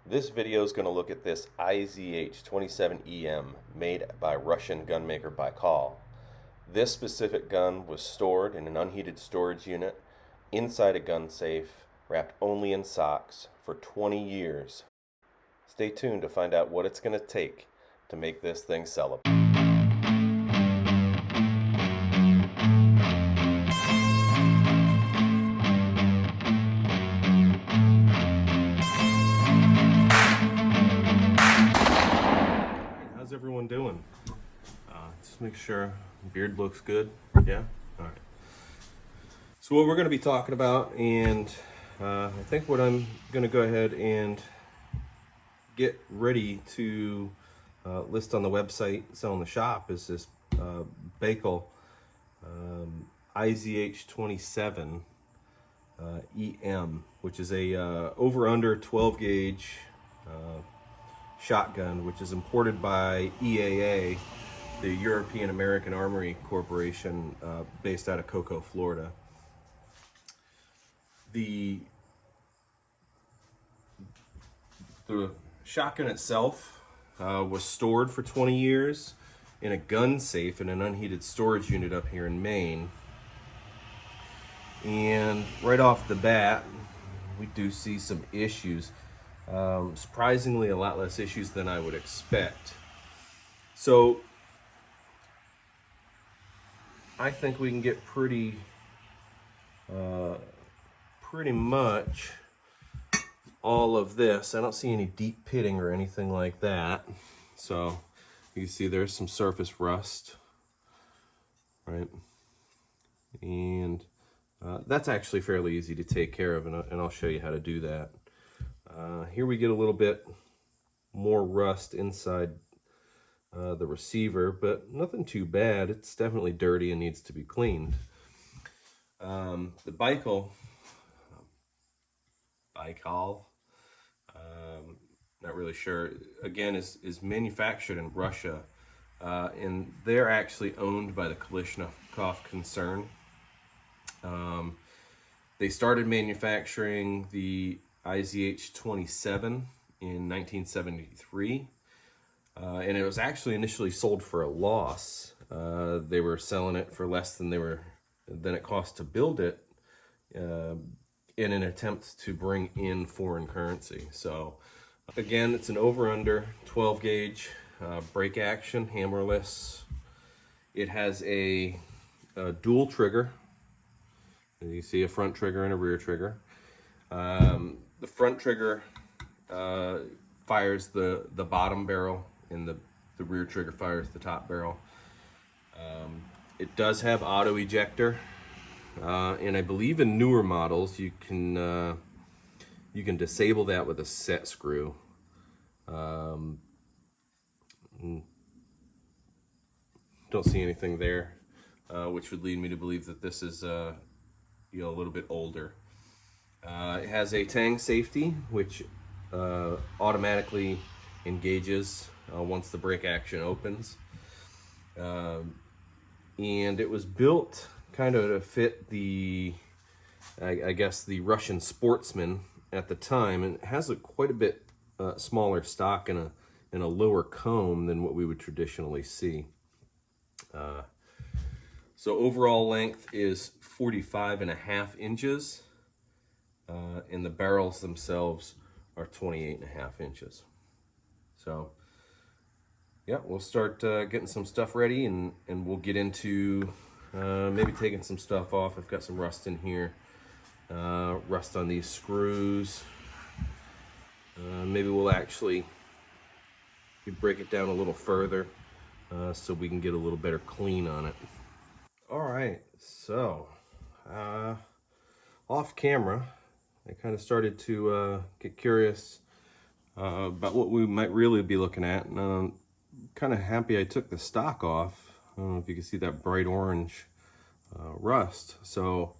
This video is going to look at this IZH 27EM made by Russian gunmaker Baikal. This specific gun was stored in an unheated storage unit inside a gun safe, wrapped only in socks, for 20 years. Stay tuned to find out what it's going to take to make this thing sellable. How's everyone doing? Just make sure beard looks good. Yeah? All right. So what we're going to be talking about, and I think what I'm going to go ahead and get ready to list on the website, sell in the shop, is this Baikal IZH 27EM, which is a over-under 12 gauge shotgun, which is imported by EAA, the European American Armory Corporation, based out of Cocoa, Florida. The shotgun itself was stored for 20 years in a gun safe in an unheated storage unit up here in Maine. And right off the bat, we do see some issues. Surprisingly, a lot less issues than I would expect. So I think we can get pretty much all of this. I don't see any deep pitting or anything like that. So you can see there's some surface rust, right? And that's actually fairly easy to take care of, and I'll show you how to do that. Here we get a little bit more rust inside the receiver, but nothing too bad. It's definitely dirty and needs to be cleaned. The Baikal, not really sure, again, is manufactured in Russia, and they're actually owned by the Kalashnikov concern. They started manufacturing the IZH 27 in 1973, and it was actually initially sold for a loss. They were selling it for less than it cost to build it, in an attempt to bring in foreign currency. So again, it's an over-under 12 gauge break action, hammerless. It has a dual trigger. You see a front trigger and a rear trigger. The front trigger fires the bottom barrel, and the rear trigger fires the top barrel. It does have auto ejector, and I believe in newer models you can disable that with a set screw. Don't see anything there, which would lead me to believe that this is a little bit older. It has a tang safety, which automatically engages once the break action opens. And it was built kind of to fit I guess the Russian sportsman at the time, and it has quite a bit smaller stock and a lower comb than what we would traditionally see. So overall length is 45.5 inches, and the barrels themselves are 28.5 inches. So yeah, we'll start getting some stuff ready, and we'll get into maybe taking some stuff off. I've got some rust in here, rust on these screws. Maybe we'll actually break it down a little further so we can get a little better clean on it. All right, so off camera, I kind of started to get curious about what we might really be looking at, and I'm kind of happy I took the stock off. I don't know if you can see that bright orange rust. So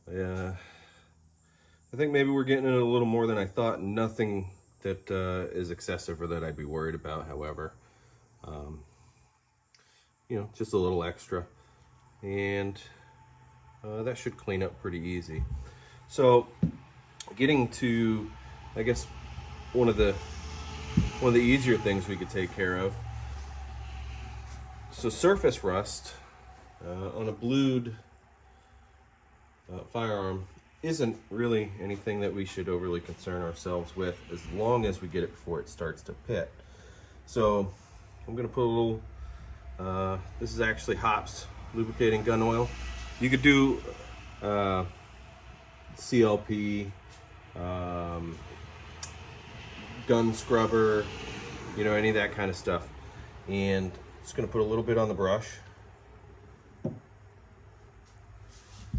I think maybe we're getting in a little more than I thought. Nothing that is excessive or that I'd be worried about, however. Just a little extra, and that should clean up pretty easy. So getting to, I guess, one of the easier things we could take care of. So surface rust on a blued firearm isn't really anything that we should overly concern ourselves with, as long as we get it before it starts to pit. So I'm going to put a little, this is actually Hops lubricating gun oil. You could do CLP, gun scrubber, you know, any of that kind of stuff. And just going to put a little bit on the brush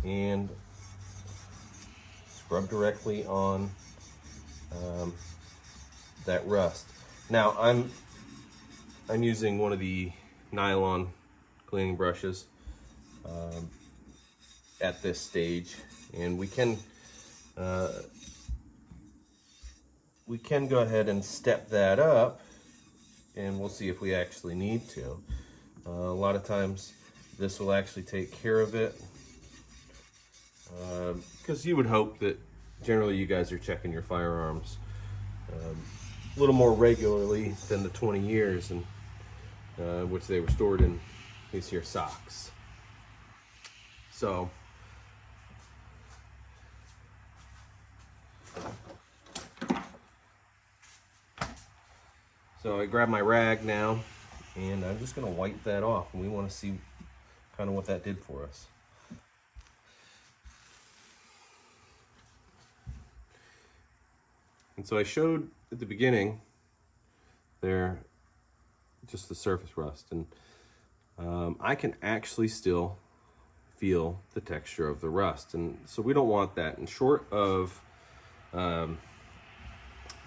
and scrub directly on that rust. Now I'm using one of the nylon cleaning brushes at this stage, and we can go ahead and step that up, and we'll see if we actually need to. A lot of times this will actually take care of it, because you would hope that generally you guys are checking your firearms a little more regularly than the 20 years in which they were stored in these here socks. So I grab my rag now, and I'm just going to wipe that off, and we want to see kind of what that did for us. And so I showed at the beginning there just the surface rust, and I can actually still feel the texture of the rust, and so we don't want that. And short of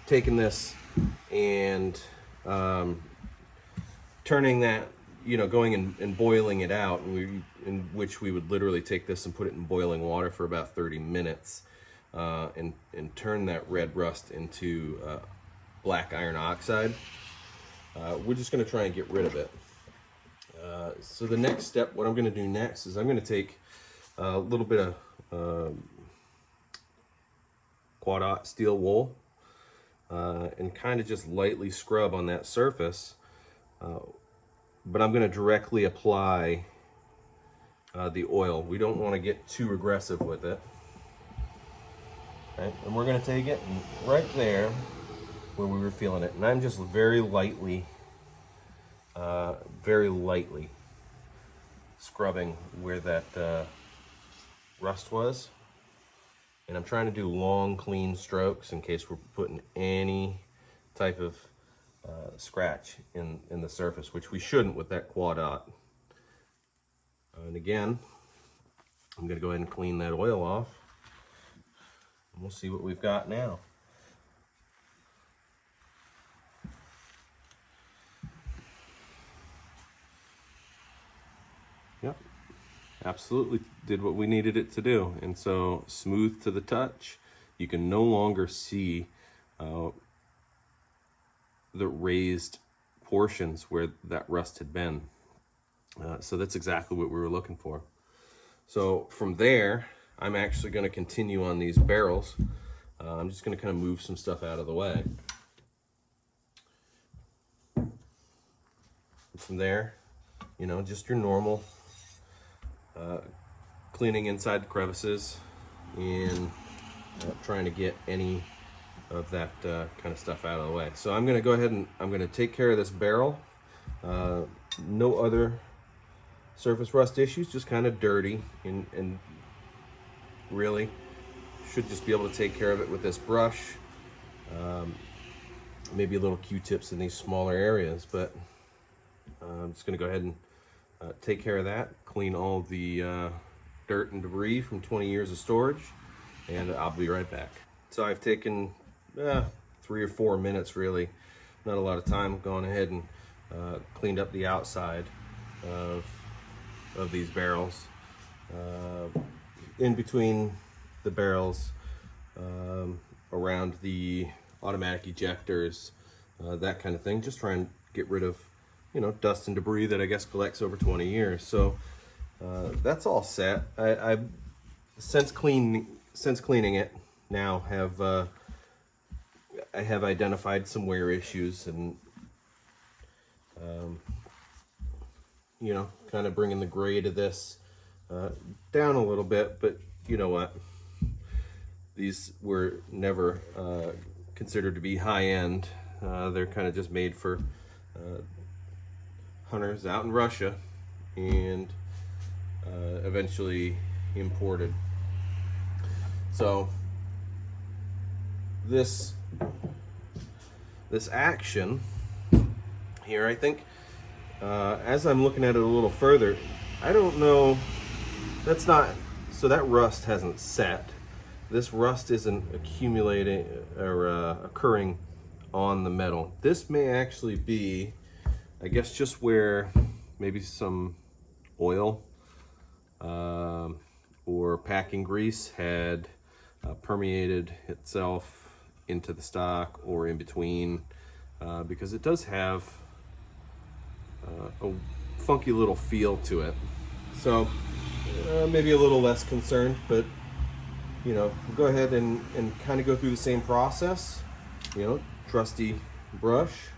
taking this and turning that, you know, going and boiling it out, in which we would literally take this and put it in boiling water for about 30 minutes and turn that red rust into black iron oxide. We're just going to try and get rid of it. So the next step, what I'm going to do next is I'm going to take a little bit of quad-aught steel wool and kind of just lightly scrub on that surface, but I'm going to directly apply the oil. We don't want to get too aggressive with it. Okay? And we're going to take it right there where we were feeling it, and I'm just very lightly scrubbing where that rust was. And I'm trying to do long, clean strokes in case we're putting any type of scratch in the surface, which we shouldn't with that quad-aught. And again, I'm going to go ahead and clean that oil off, and we'll see what we've got now. Yep, absolutely did what we needed it to do. And so smooth to the touch. You can no longer see the raised portions where that rust had been. So that's exactly what we were looking for. So from there, I'm actually going to continue on these barrels. I'm just going to kind of move some stuff out of the way. And from there, you know, just your normal cleaning inside the crevices and trying to get any of that kind of stuff out of the way. So I'm going to go ahead and I'm going to take care of this barrel. No other surface rust issues, just kind of dirty, and really should just be able to take care of it with this brush. Maybe a little Q-tips in these smaller areas, but I'm just going to go ahead and take care of that, clean all the dirt and debris from 20 years of storage, and I'll be right back. So I've taken 3 or 4 minutes, really, not a lot of time, gone ahead and cleaned up the outside of these barrels. In between the barrels, around the automatic ejectors, that kind of thing, just try and get rid of, you know, dust and debris that I guess collects over 20 years. So that's all set. I since cleaning it now have I have identified some wear issues, and you know, kind of bringing the grade of this down a little bit. But you know what? These were never considered to be high-end. They're kind of just made for hunters out in Russia, and eventually imported. So this action here, I think, as I'm looking at it a little further, I don't know, that's not, so that rust hasn't set. This rust isn't accumulating or occurring on the metal. This may actually be, I guess, just where maybe some oil or packing grease had permeated itself into the stock or in between, because it does have a funky little feel to it. So maybe a little less concerned, but you know, go ahead and kind of go through the same process. You know, trusty brush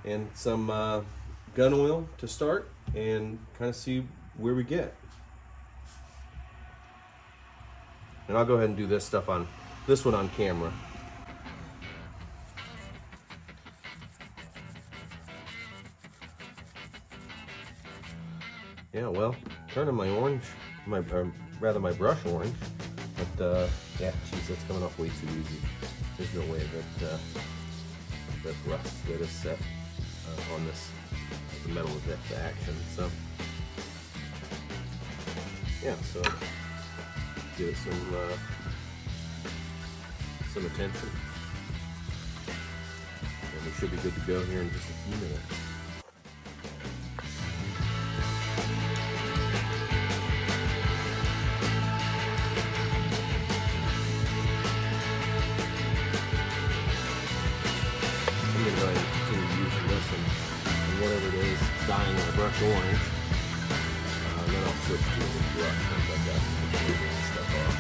and some gun oil to start, and kind of see where we get. And I'll go ahead and do this one on camera. Yeah, well, turning my my brush orange, but yeah, geez, that's coming off way too easy. There's no way that rust that is set on this the metal of the action. So yeah, so give it some attention, and we should be good to go here in just a few minutes. I'm going to go ahead and continue using this, and whatever it is dyeing my brush orange, and then I'll switch to the brush once I've got the painting and stuff off.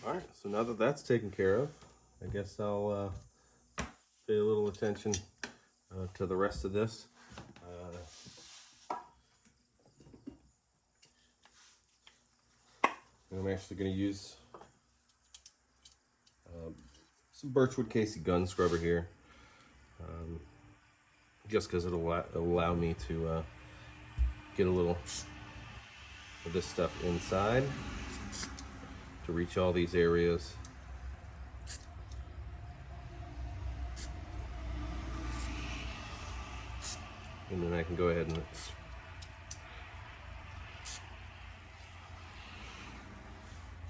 Alright, so now that that's taken care of, I guess I'll pay a little attention to the rest of this. I'm actually going to use some Birchwood Casey gun scrubber here, just because it'll allow me to get a little of this stuff inside to reach all these areas. And then I can go ahead and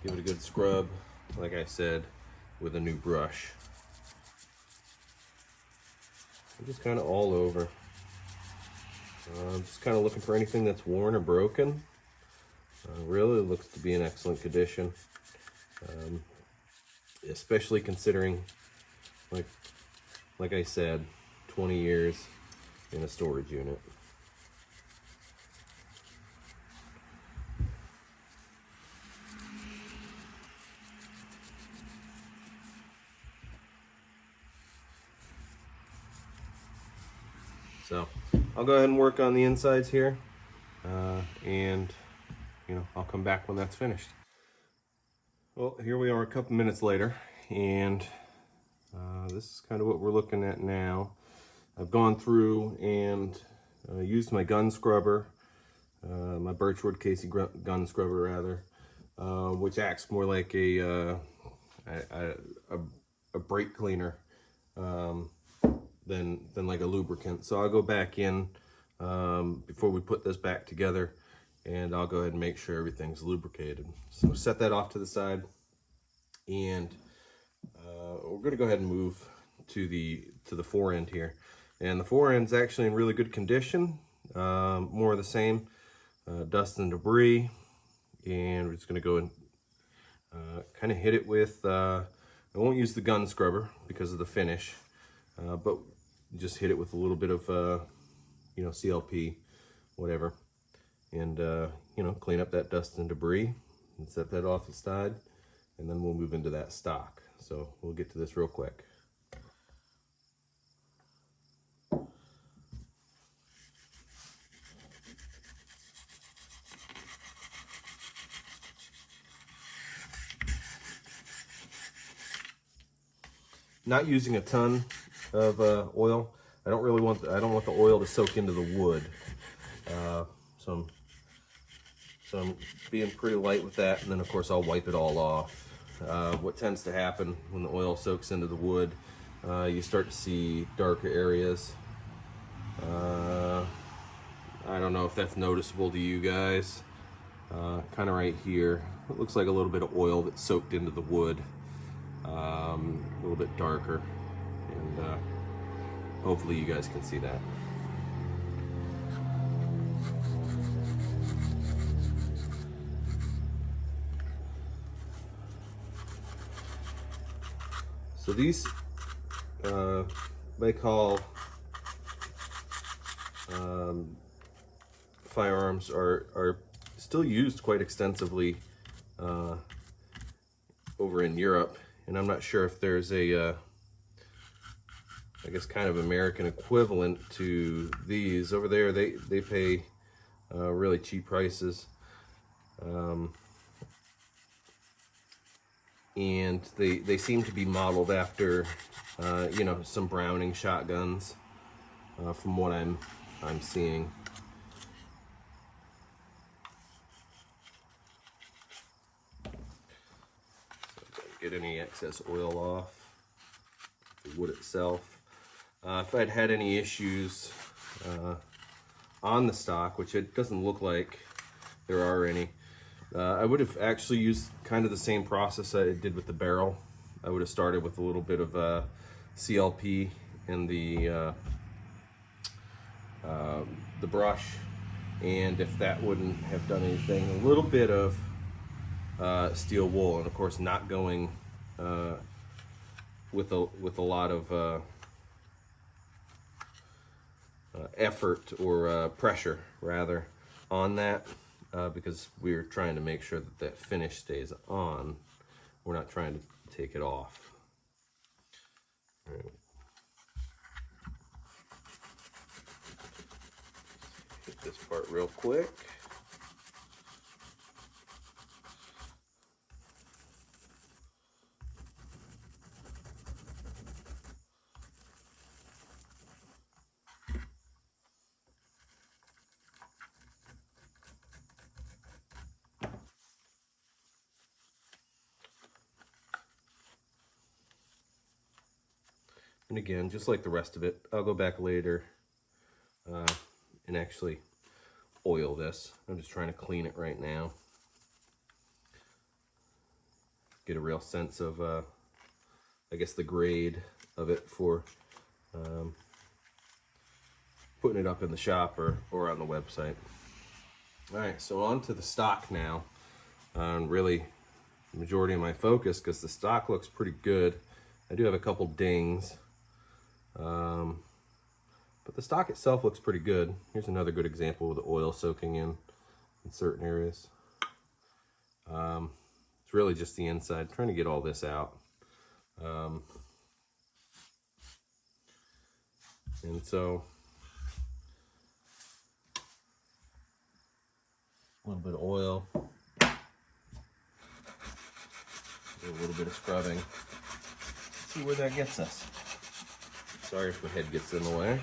give it a good scrub, like I said, with a new brush. I'm just kind of all over. I'm just kind of looking for anything that's worn or broken. Really looks to be in excellent condition, especially considering, like I said, 20 years in a storage unit. So I'll go ahead and work on the insides here, and I'll come back when that's finished. Well, here we are a couple minutes later, and this is kind of what we're looking at now. I've gone through and used my gun scrubber, my Birchwood Casey gun scrubber rather, which acts more like a brake cleaner than like a lubricant. So I'll go back in before we put this back together, and I'll go ahead and make sure everything's lubricated. So set that off to the side, and we're going to go ahead and move to the fore end here. And the fore end's actually in really good condition, more of the same, dust and debris. And we're just going to go and kind of hit it with, I won't use the gun scrubber because of the finish, but just hit it with a little bit of, CLP, whatever. And, clean up that dust and debris and set that off the side. And then we'll move into that stock. So we'll get to this real quick. Not using a ton of oil. I don't want the oil to soak into the wood. So I'm being pretty light with that, and then of course I'll wipe it all off. What tends to happen when the oil soaks into the wood, you start to see darker areas. I don't know if that's noticeable to you guys. Kind of right here, it looks like a little bit of oil that's soaked into the wood. A little bit darker, and hopefully you guys can see that. So these Baikal firearms are still used quite extensively over in Europe, and I'm not sure if there's a I guess kind of American equivalent to these. Over there they pay really cheap prices, and they seem to be modeled after some Browning shotguns, from what I'm seeing. Get any excess oil off the wood itself. If I'd had any issues on the stock, which it doesn't look like there are any, I would have actually used kind of the same process I did with the barrel. I would have started with a little bit of CLP in the brush, and if that wouldn't have done anything, a little bit of steel wool, and of course not going with a lot of effort or pressure rather on that, because we're trying to make sure that that finish stays on. We're not trying to take it off. All right. Hit this part real quick. And again, just like the rest of it, I'll go back later and actually oil this. I'm just trying to clean it right now. Get a real sense of, I guess, the grade of it for putting it up in the shop or on the website. All right, so on to the stock now. Really, the majority of my focus, because the stock looks pretty good. I do have a couple dings. But the stock itself looks pretty good. Here's another good example of the oil soaking in certain areas. It's really just the inside. I'm trying to get all this out. And so little bit of oil, a little bit of scrubbing. Let's see where that gets us. Sorry if my head gets in the way.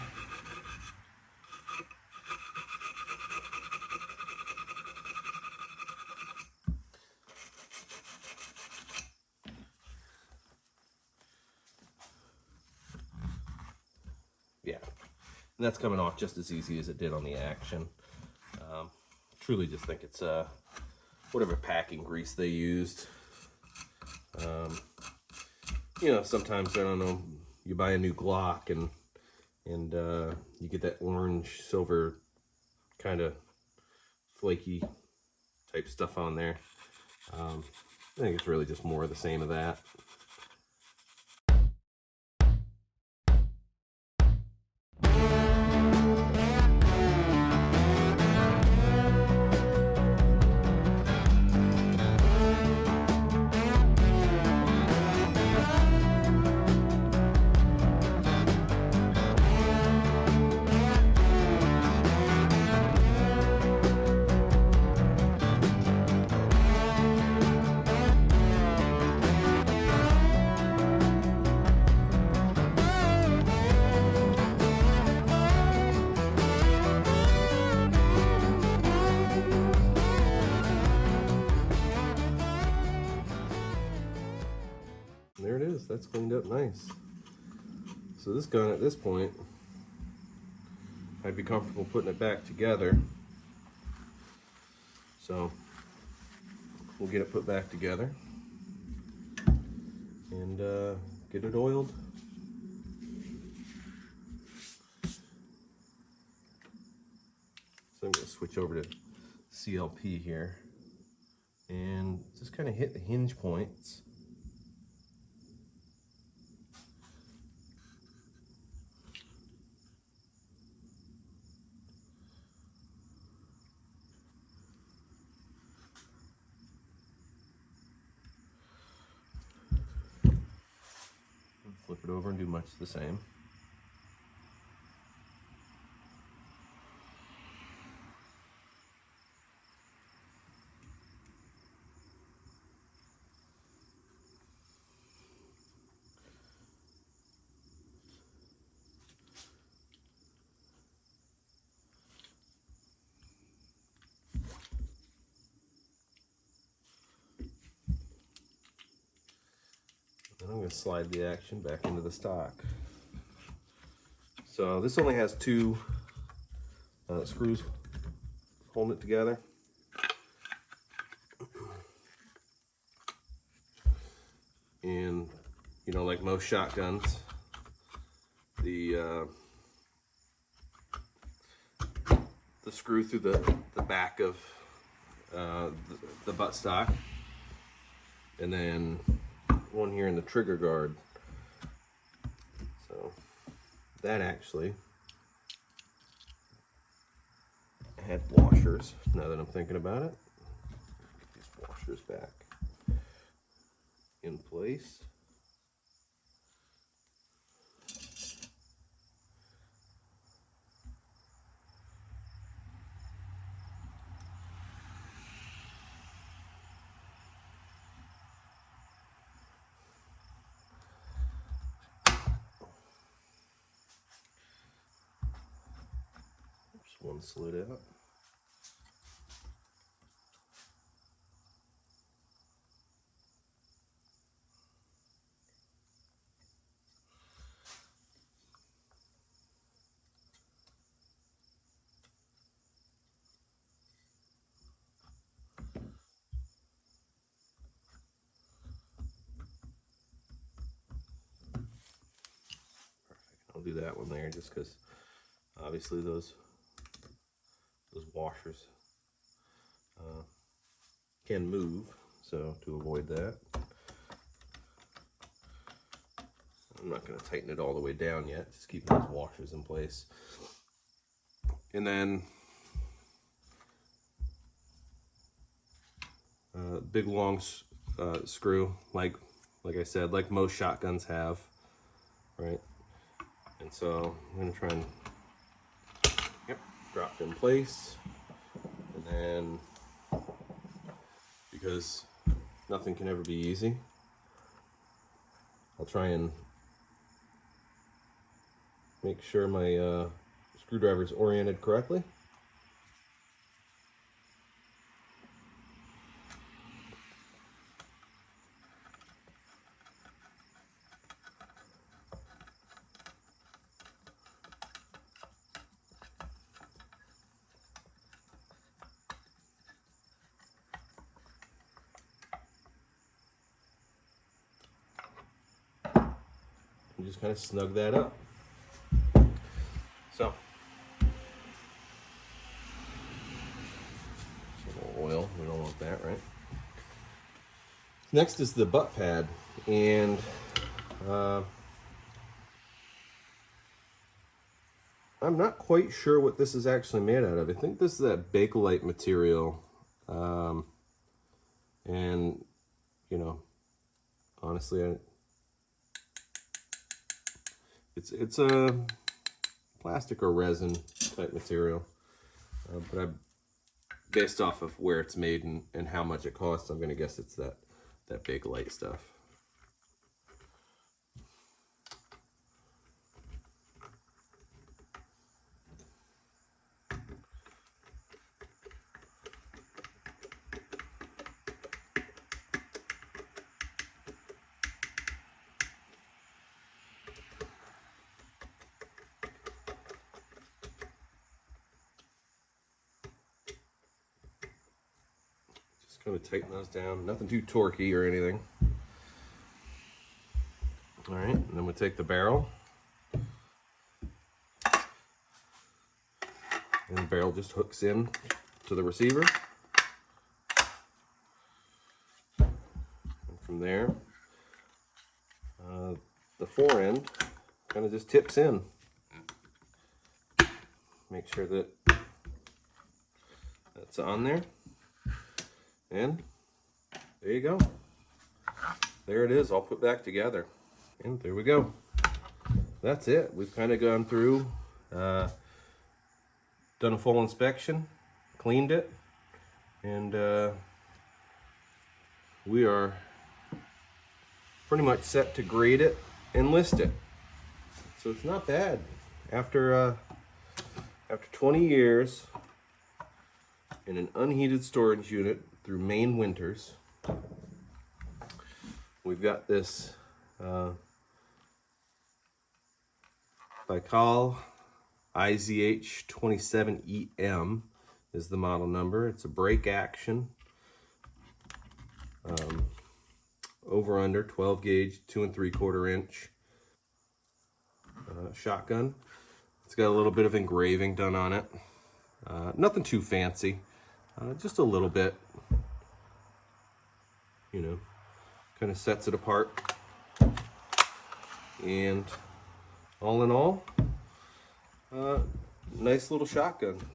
Yeah, and that's coming off just as easy as it did on the Action. Truly just think it's whatever packing grease they used. You know, sometimes, I don't know, you buy a new Glock and you get that orange silver kind of flaky type stuff on there. I think it's really just more of the same of that. There it is. That's cleaned up nice. So this gun at this point, I'd be comfortable putting it back together. So we'll get it put back together and get it oiled. So I'm going to switch over to CLP here and just kind of hit the hinge points. Flip it over and do much the same. And I'm going to slide the Action back into the stock. So this only has two screws holding it together. And you know, like most shotguns, the screw through the back of the buttstock, and then one here in the trigger guard. So that actually had washers, now that I'm thinking about it. Get these washers back in place. Just one slid out. I'll do that one there just because obviously those washers can move, so to avoid that, I'm not going to tighten it all the way down yet, just keep those washers in place. And then big long screw, like I said, like most shotguns have, right? And so I'm going to try and drop it in place, and then because nothing can ever be easy. I'll try and make sure my screwdriver is oriented correctly. And just kind of snug that up. So, a little oil, we don't want that, right? Next is the butt pad, and I'm not quite sure what this is actually made out of. I think this is that Bakelite material, and you know, honestly, it's a plastic or resin type material, but based off of where it's made and how much it costs, I'm gonna guess it's that Bakelite stuff. Just gonna tighten those down, nothing too torquey or anything. All right, and then we'll take the barrel, and the barrel just hooks in to the receiver. And from there, the fore end kind of just tips in. Make sure that that's on there, and there you go. There it is, all put back together. And there we go. That's it. We've kind of gone through, done a full inspection, cleaned it, and we are pretty much set to grade it and list it. So it's not bad. After 20 years in an unheated storage unit through Maine winters, we've got this Baikal IZH 27EM is the model number. It's a brake action, over under 12 gauge, 2 3/4 inch shotgun. It's got a little bit of engraving done on it. Nothing too fancy, just a little bit, you know, kind of sets it apart. And all in all, nice little shotgun.